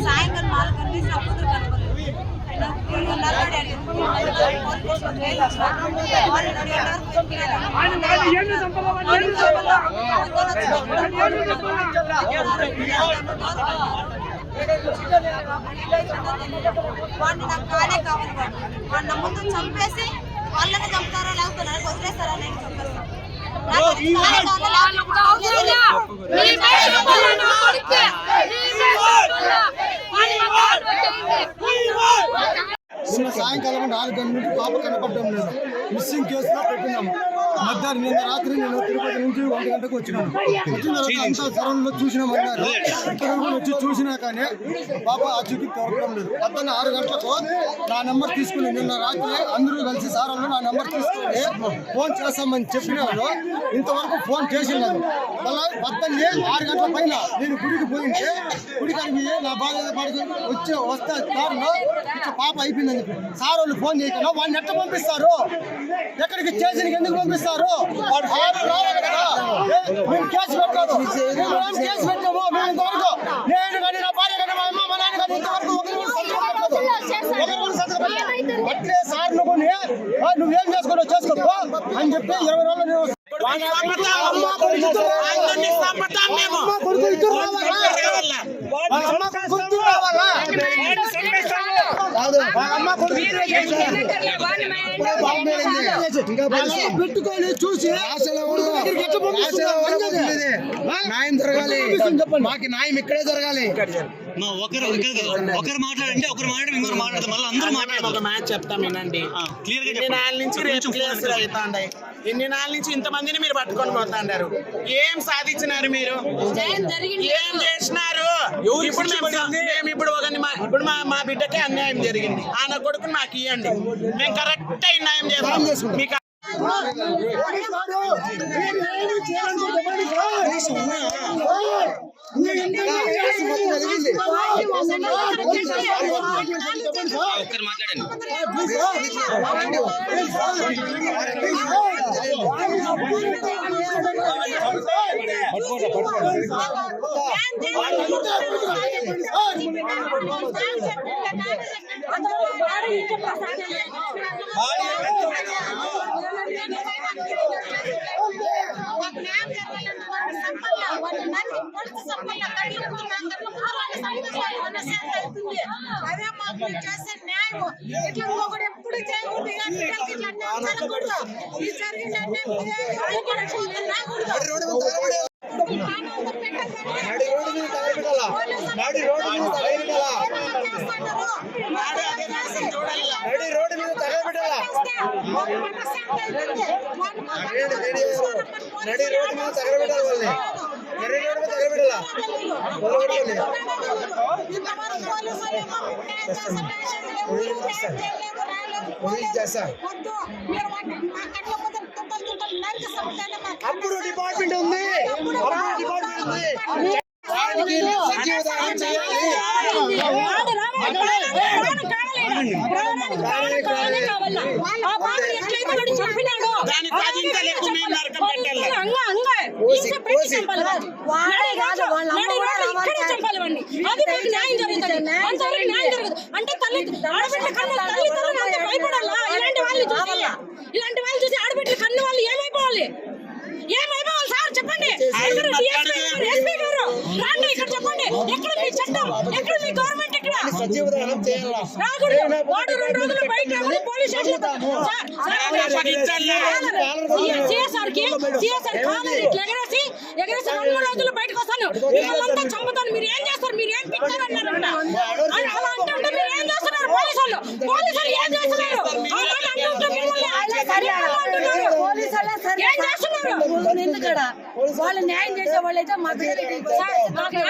సాయంకాలం 4 గంటల నుంచి కూతురు కనపడలేదు. వాడిని నాకు కాడే కావాలి. వాడిని నా ముందు చంపేసి వాళ్ళని చంపుతారా లేకపోతే నాకు వదిలేస్తారా నేను చంపేస్తాను. సాయంకాలం 4 గంటల నుంచి పాప కనపడడం లేదు. మిస్సింగ్ కేసులో పెట్టినాము. మధ్యాహ్నం నిన్న రాత్రి నేను తిరుపతి నుంచి 1 గంటకు వచ్చినాను. వచ్చిన తర్వాత అంతా సరౌండ్లో చూసినామన్నారు. ఇక్కడ వచ్చి చూసినా కానీ పాప ఆ చుట్టూ దొరకడం లేదు. పొద్దున్న 6 గంటలకు నా నెంబర్ తీసుకుని నిన్న రాత్రి అందరూ కలిసి సారంలో నా నెంబర్ తీసుకుని ఫోన్ చేస్తామని చెప్పిన వాళ్ళు ఇంతవరకు ఫోన్ చేసినారు. మళ్ళీ పొద్దున్నే 6 గంటల పైన నేను గుడికి పోయింటే గుడికి నా బాగా వస్తే దారిలో పాప అయిపోయిందని చెప్పి సార్ వాళ్ళు ఫోన్ చేయకుండా వాడిని ఎట్లా పంపిస్తారు? ఎక్కడికి స్టేషన్కి ఎందుకు పంపిస్తారు? వాడు రావాలి కదా. మేము కేసు పెట్టాము. కేసు పెట్టాము. మేము ఇంతవరకు నేను కానీ నా భార్య కానీ మా అమ్మ మా నాన్న కానీ ఇంతవరకు అట్లే సార్ నువ్వేం చేసుకున్నావు చేసుకో అని చెప్పి 20 రోజులు పెట్టుకొని చూసి న్యాయం జరగాలి. మాకు న్యాయం ఇక్కడే జరగాలి. ఒకరు మాట్లాడంటే ఒకరు మాట్లాడి ఇంకొకరు మాట్లాడతాం. మళ్ళీ అందరూ మాట్లాడతాం. ఒక మ్యాచ్ చెప్తాం వినండి. ఇన్ని నాళ్ళ నుంచి రేపు కేసులు అవుతాయి. ఇన్ని నాళ్ళ నుంచి ఇంతమందిని మీరు పట్టుకొని పోతాండారు. ఏం సాధించినారు మీరు? ఏం చేసినారు? ఇప్పుడు మేము ఇప్పుడు మా బిడ్డకే అన్యాయం జరిగింది. ఆయన కొడుకుని మాకు ఇవ్వండి. మేము కరెక్ట్ న్యాయం చేస్తాం. మీకు ఒక్కరు మాట్లాడండి. అదే మాకు చేసే న్యాయం. ఇట్లా ఇంకొకటి ఎప్పుడు చేయకూడదు. ఈ జరిగిన అప్పుడు డిపార్ట్మెంట్ ఉంది. అంటే ఇలాంటి వాళ్ళు చూసి ఆడబిడ్డలు కన్ను వాళ్ళు ఏమైపోవాలి సార్ చెప్పండి. ఎస్పీ గారు రాండి ఇక్కడ చెప్పండి. ఎక్కడ మీ చట్టం? ఎక్కడ మీ గవర్నమెంట్? ఇక్కడ రాకూడదు. వాడు 2 రోజులు బయట రావాలి. పోలీస్ స్టేషన్ సిఎస్ఆర్ కాలర్ ఇట్లా ఎగరేసి 2-3 రోజులు బయటకు వస్తాను. మిమ్మల్ని చంపుతాను. మీరు ఏం చేస్తారు? మీరు ఏం పిక్చర్ అన్నారంట. అలా అంటే మీరు ఏం చేస్తున్నారు? పోలీసులు ఏం చేస్తున్నారు? వాళ్ళు న్యాయం చేసే వాళ్ళు అయితే మా